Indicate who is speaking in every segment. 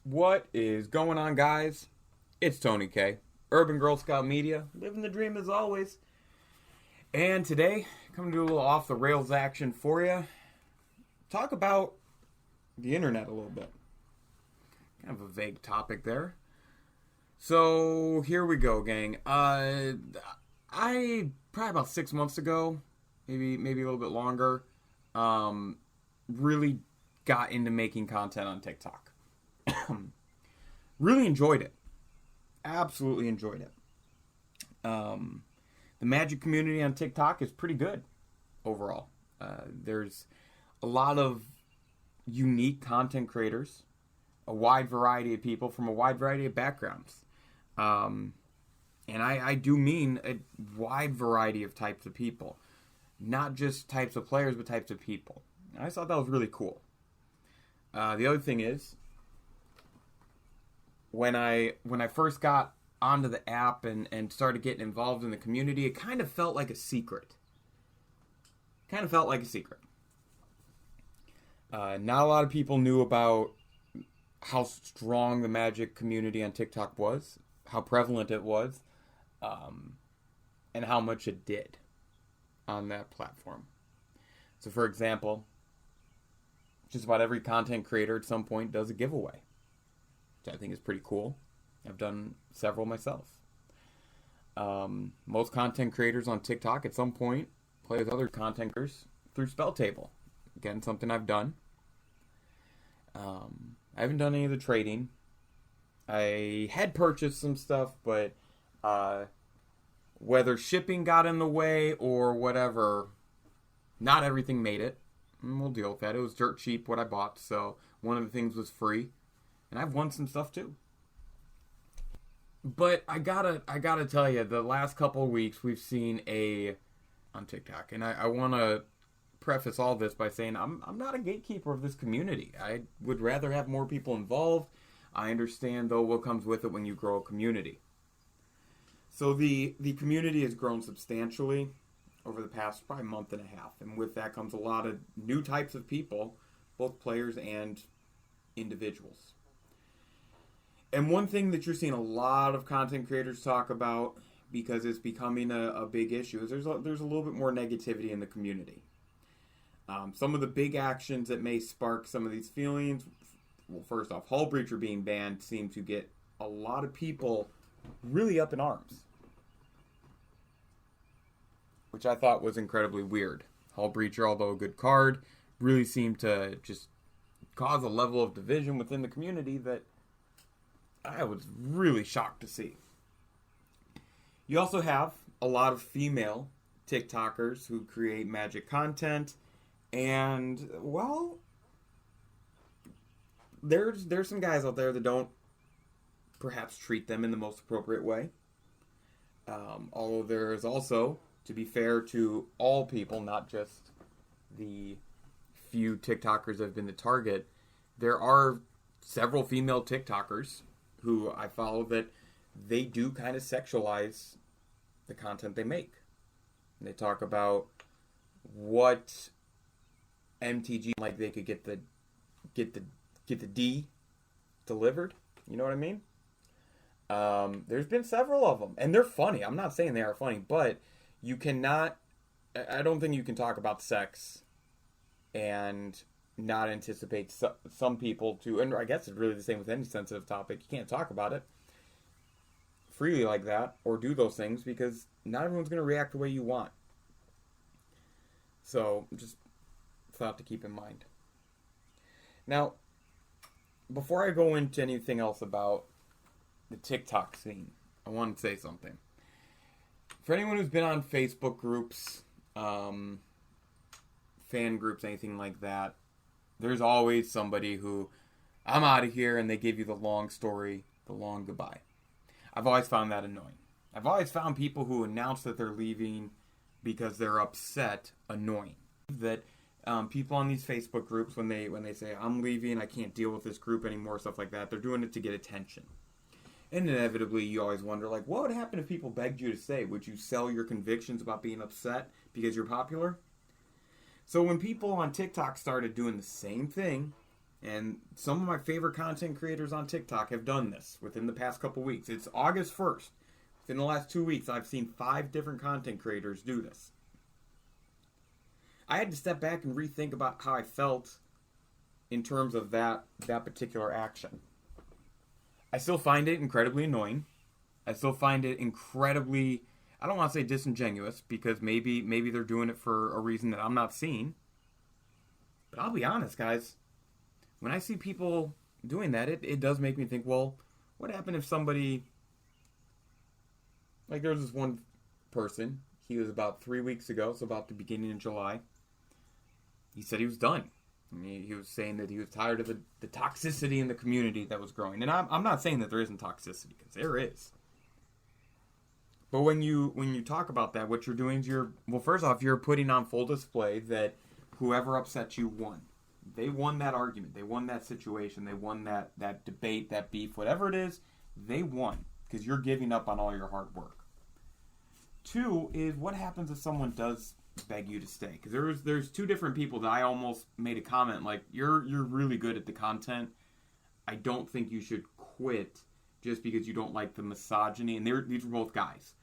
Speaker 1: What is going on, guys? It's Tony K, Urban Girl Scout Media, living the dream as always. And today, coming to do a little off the rails action for you. Talk about the internet a little bit. Kind of a vague topic there. So here we go, gang. I probably about 6 months ago, maybe a little bit longer, really got into making content on TikTok. Really enjoyed it. Absolutely enjoyed it. The magic community on TikTok is pretty good overall. There's a lot of unique content creators, a wide variety of people from a wide variety of backgrounds. And I do mean a wide variety of types of people. Not just types of players, but types of people. And I thought that was really cool. The other thing is, when I first got onto the app and started getting involved in the community, it kind of felt like a secret. Not a lot of people knew about how strong the Magic community on TikTok was, how prevalent it was, and how much it did on that platform. So, for example, just about every content creator at some point does a giveaway, which I think is pretty cool. I've done several myself. Most content creators on TikTok at some point play with other content creators through Spell Table. Again, something I've done. I haven't done any of the trading. I had purchased some stuff, but whether shipping got in the way or whatever, not everything made it. And we'll deal with that. It was dirt cheap what I bought, so one of the things was free. And I've won some stuff too. But I gotta tell you, the last couple of weeks we've seen on TikTok, and I want to preface all this by saying I'm not a gatekeeper of this community. I would rather have more people involved. I understand though what comes with it when you grow a community. So the community has grown substantially over the past probably month and a half, and with that comes a lot of new types of people, both players and individuals. And one thing that you're seeing a lot of content creators talk about, because it's becoming a big issue, is there's a little bit more negativity in the community. Some of the big actions that may spark some of these feelings, well, first off, Hull Breacher being banned seemed to get a lot of people really up in arms, which I thought was incredibly weird. Hull Breacher, although a good card, really seemed to just cause a level of division within the community that I was really shocked to see. You also have a lot of female TikTokers who create Magic content, and, well, there's some guys out there that don't perhaps treat them in the most appropriate way. Although there is also, to be fair to all people, not just the few TikTokers that have been the target, there are several female TikTokers who I follow that they do kind of sexualize the content they make. And they talk about what MTG, like they could get the D delivered. You know what I mean? There's been several of them, and they're funny. I'm not saying they are funny, but you cannot. I don't think you can talk about sex and not anticipate some people to, and I guess it's really the same with any sensitive topic. You can't talk about it freely like that or do those things because not everyone's going to react the way you want. So just thought to keep in mind. Now, before I go into anything else about the TikTok scene, I want to say something. For anyone who's been on Facebook groups, fan groups, anything like that, there's always somebody who, I'm out of here, and they give you the long story, the long goodbye. I've always found that annoying. I've always found people who announce that they're leaving because they're upset annoying. That people on these Facebook groups, when they say, I'm leaving, I can't deal with this group anymore, stuff like that, they're doing it to get attention. And inevitably, you always wonder, like, what would happen if people begged you to stay? Would you sell your convictions about being upset because you're popular? So when people on TikTok started doing the same thing And some of my favorite content creators on TikTok have done this within the past couple weeks. It's August 1st. Within the last 2 weeks, I've seen 5 different content creators do this. I had to step back and rethink about how I felt in terms of that particular action. I still find it incredibly annoying. I still find it incredibly, I don't want to say disingenuous, because maybe they're doing it for a reason that I'm not seeing. But I'll be honest, guys. When I see people doing that, it does make me think, well, what happened if somebody... Like, there was this one person, he was about 3 weeks ago, so about the beginning of July. He said he was done. I mean, he was saying that he was tired of the toxicity in the community that was growing. And I'm not saying that there isn't toxicity, because there is. But when you talk about that, what you're doing is well, first off, you're putting on full display that whoever upset you won. They won that argument. They won that situation. They won that debate, that beef, whatever it is, they won. Because you're giving up on all your hard work. 2 is, what happens if someone does beg you to stay? Because there's 2 different people that I almost made a comment like, you're really good at the content. I don't think you should quit just because you don't like the misogyny. And these were both guys.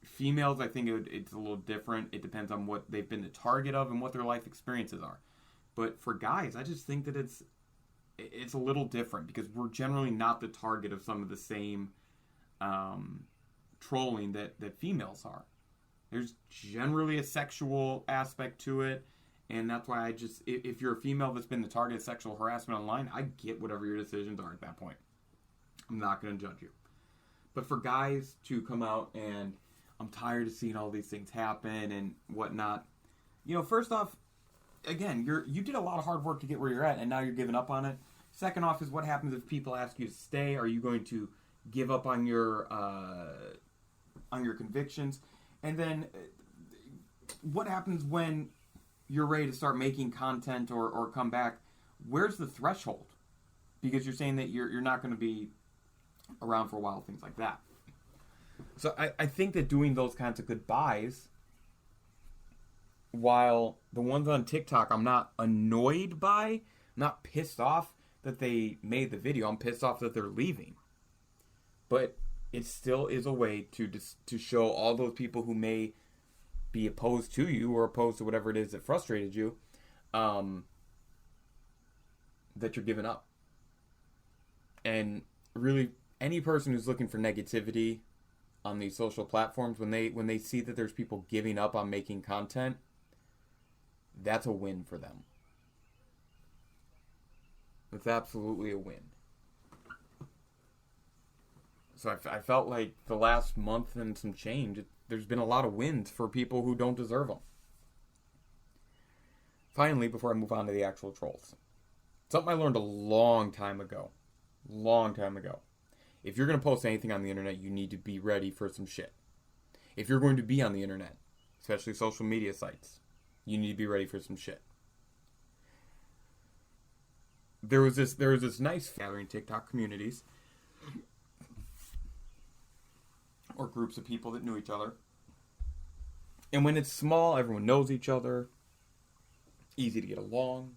Speaker 1: Females, I think it's a little different. It depends on what they've been the target of and what their life experiences are. But for guys, I just think that it's a little different because we're generally not the target of some of the same trolling that females are. There's generally a sexual aspect to it, and that's why if you're a female that's been the target of sexual harassment online, I get whatever your decisions are at that point. I'm not going to judge you. But for guys to come out and I'm tired of seeing all these things happen and whatnot, first off, again, you did a lot of hard work to get where you're at, and now you're giving up on it. Second off is, what happens if people ask you to stay? Are you going to give up on your convictions? And then what happens when you're ready to start making content or come back? Where's the threshold? Because you're saying that you're not going to be around for a while, things like that. So I think that doing those kinds of goodbyes, while the ones on TikTok I'm not annoyed by, I'm not pissed off that they made the video, I'm pissed off that they're leaving. But it still is a way to show all those people who may be opposed to you or opposed to whatever it is that frustrated you, that you're giving up. And really, any person who's looking for negativity on these social platforms, when they see that there's people giving up on making content, that's a win for them. It's absolutely a win. So I felt like the last month and some change, there's been a lot of wins for people who don't deserve them. Finally, before I move on to the actual trolls, something I learned a long time ago. If you're going to post anything on the internet, you need to be ready for some shit. If you're going to be on the internet, especially social media sites, you need to be ready for some shit. There was this nice gathering TikTok communities or groups of people that knew each other. And when it's small, everyone knows each other. Easy to get along.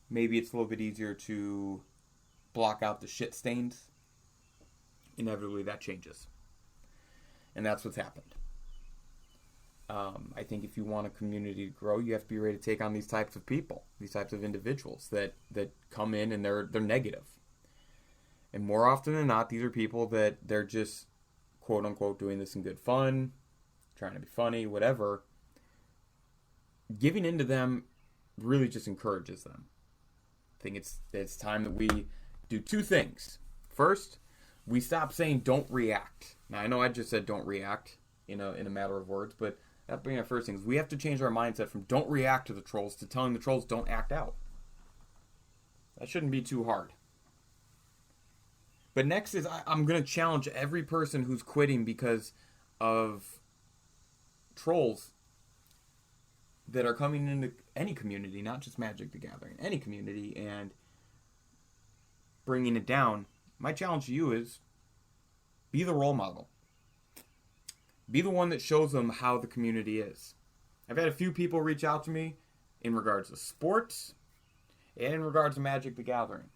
Speaker 1: Maybe it's a little bit easier to block out the shit stains. Inevitably, that changes. And that's what's happened. I think if you want a community to grow, you have to be ready to take on these types of people, these types of individuals that come in and they're negative. And more often than not, these are people that they're just, quote unquote, doing this in good fun, trying to be funny, whatever. Giving into them really just encourages them. I think it's time that we do 2 things. First, we stop saying don't react. Now, I know I just said don't react in a matter of words, but that being our first thing is we have to change our mindset from don't react to the trolls to telling the trolls don't act out. That shouldn't be too hard. But next is I'm going to challenge every person who's quitting because of trolls that are coming into any community, not just Magic the Gathering, any community, and bringing it down. My challenge to you is be the role model. Be the one that shows them how the community is. I've had a few people reach out to me in regards to sports, and in regards to Magic the Gathering.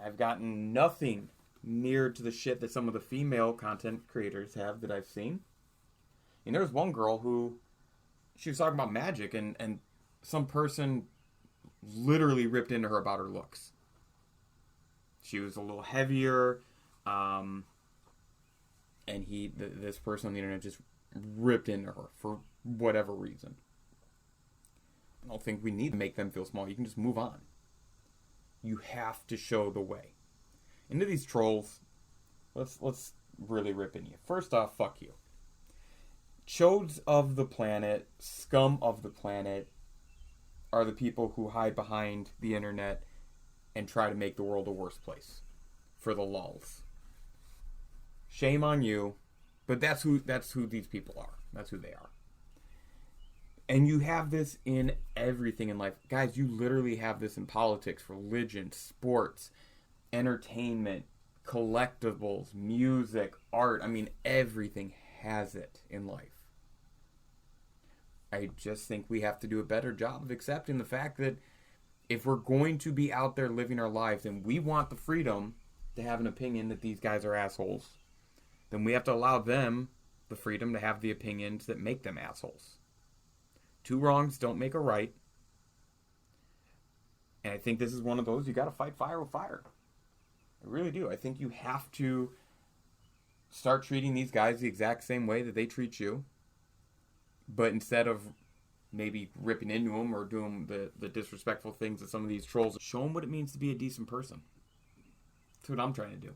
Speaker 1: I've gotten nothing near to the shit that some of the female content creators have that I've seen. And there was one girl who, she was talking about Magic, and some person literally ripped into her about her looks. She was a little heavier, and this person on the internet just ripped into her for whatever reason. I don't think we need to make them feel small. You can just move on. You have to show the way. And to these trolls, let's really rip in you. First off, fuck you. Chodes of the planet, scum of the planet, are the people who hide behind the internet and try to make the world a worse place for the lulz. Shame on you, but that's who these people are. That's who they are. And you have this in everything in life. Guys, you literally have this in politics, religion, sports, entertainment, collectibles, music, art. I mean, everything has it in life. I just think we have to do a better job of accepting the fact that if we're going to be out there living our lives and we want the freedom to have an opinion that these guys are assholes, then we have to allow them the freedom to have the opinions that make them assholes. Two wrongs don't make a right. And I think this is one of those, you got to fight fire with fire. I really do. I think you have to start treating these guys the exact same way that they treat you. But instead of maybe ripping into them or doing the disrespectful things that some of these trolls, show them what it means to be a decent person. That's what I'm trying to do.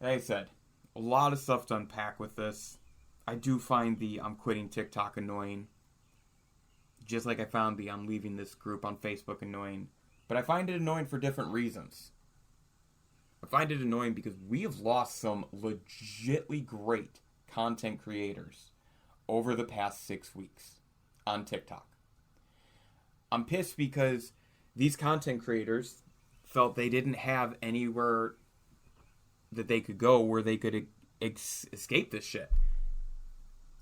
Speaker 1: Like I said, a lot of stuff to unpack with this. I do find the I'm quitting TikTok annoying. Just like I found the I'm leaving this group on Facebook annoying. But I find it annoying for different reasons. I find it annoying because we have lost some legitly great content creators over the past 6 weeks on TikTok. I'm pissed because these content creators felt they didn't have anywhere that they could go where they could escape this shit.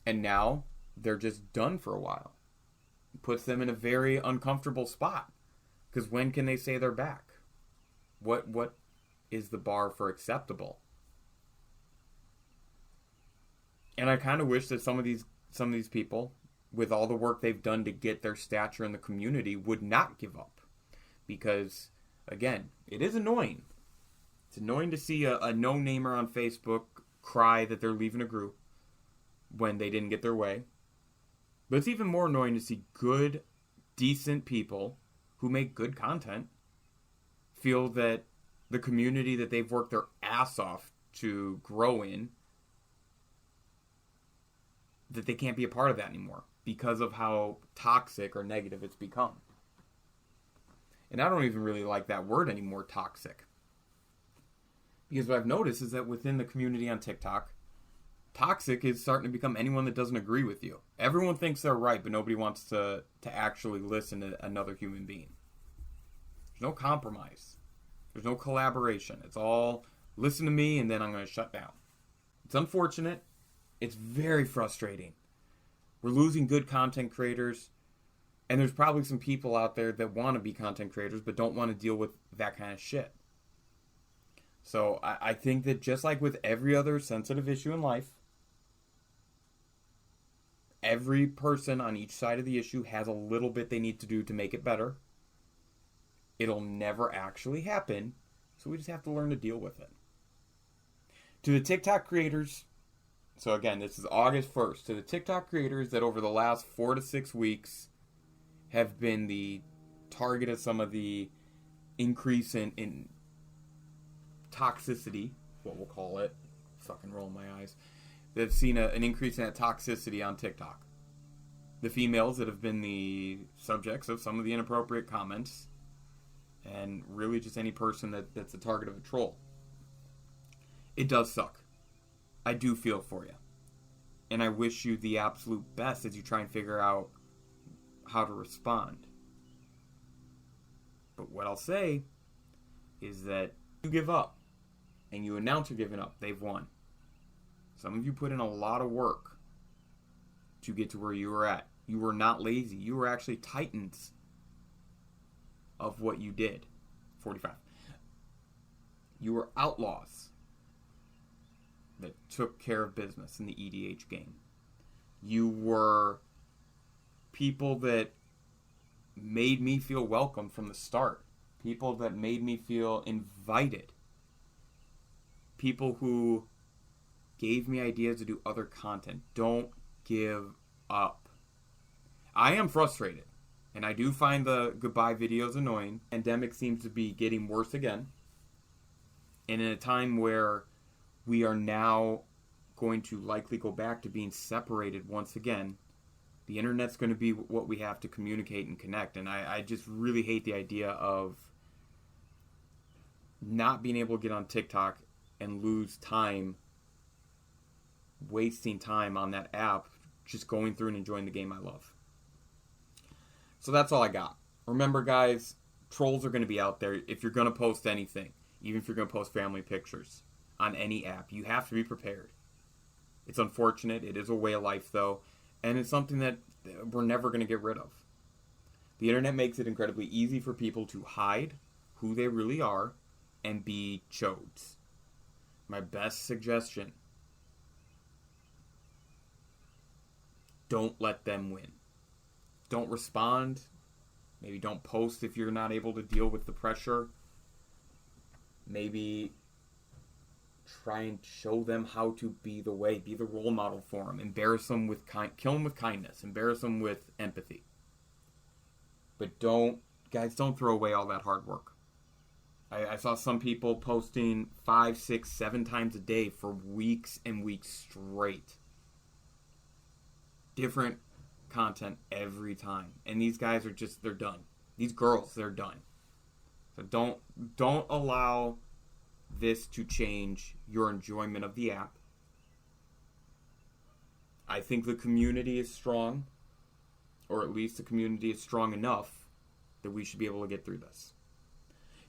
Speaker 1: And now they're just done for a while. It puts them in a very uncomfortable spot. Because when can they say they're back? What is the bar for acceptable? And I kind of wish that some of these people, with all the work they've done to get their stature in the community, would not give up. Because, again, it is annoying. It's annoying to see a no-namer on Facebook cry that they're leaving a group when they didn't get their way. But it's even more annoying to see good, decent people who make good content feel that the community that they've worked their ass off to grow in, that they can't be a part of that anymore because of how toxic or negative it's become. And I don't even really like that word anymore, toxic. Because what I've noticed is that within the community on TikTok, toxic is starting to become anyone that doesn't agree with you. Everyone thinks they're right, but nobody wants to actually listen to another human being. There's no compromise. There's no collaboration. It's all, listen to me, and then I'm going to shut down. It's unfortunate. It's very frustrating. We're losing good content creators, and there's probably some people out there that want to be content creators, but don't want to deal with that kind of shit. So I think that just like with every other sensitive issue in life, every person on each side of the issue has a little bit they need to do to make it better. It'll never actually happen, so we just have to learn to deal with it. To the TikTok creators, so again, this is August 1st, to the TikTok creators that over the last 4 to 6 weeks have been the target of some of the increase in toxicity, what we'll call it, fucking rolling my eyes, that have seen an increase in that toxicity on TikTok. The females that have been the subjects of some of the inappropriate comments, and really just any person that's a target of a troll. It does suck. I do feel for you. And I wish you the absolute best as you try and figure out how to respond. But what I'll say is that you give up and you announce you're giving up, they've won. Some of you put in a lot of work to get to where you were at. You were not lazy. You were actually titans. of what you did. 45. You were outlaws that took care of business in the EDH game. You were people that made me feel welcome from the start. People that made me feel invited. People who gave me ideas to do other content. Don't give up. I am frustrated, and I do find the goodbye videos annoying. Pandemic seems to be getting worse again. And in a time where we are now going to likely go back to being separated once again, the internet's going to be what we have to communicate and connect. And I just really hate the idea of not being able to get on TikTok and lose time, wasting time on that app, just going through and enjoying the game I love. So that's all I got. Remember, guys, trolls are going to be out there. If you're going to post anything, even if you're going to post family pictures on any app, you have to be prepared. It's unfortunate. It is a way of life, though, and it's something that we're never going to get rid of. The internet makes it incredibly easy for people to hide who they really are and be chodes. My best suggestion: don't let them win. Don't respond. Maybe don't post if you're not able to deal with the pressure. Maybe try and show them how to be the way, be the role model for them. Embarrass them with kill them with kindness. Embarrass them with empathy. But don't throw away all that hard work. I saw some people posting 5, 6, 7 times a day for weeks and weeks straight. Different content every time. And these guys are they're done. These girls, they're done. So don't allow this to change your enjoyment of the app. I think the community is strong, or at least the community is strong enough that we should be able to get through this.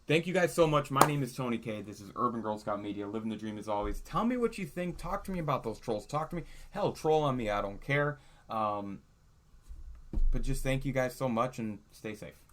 Speaker 1: Thank you guys so much. My name is Tony K. This is Urban Girl Scout Media. Living the dream as always. Tell me what you think. Talk to me about those trolls. Talk to me. Hell, troll on me. I don't care. But just thank you guys so much and stay safe.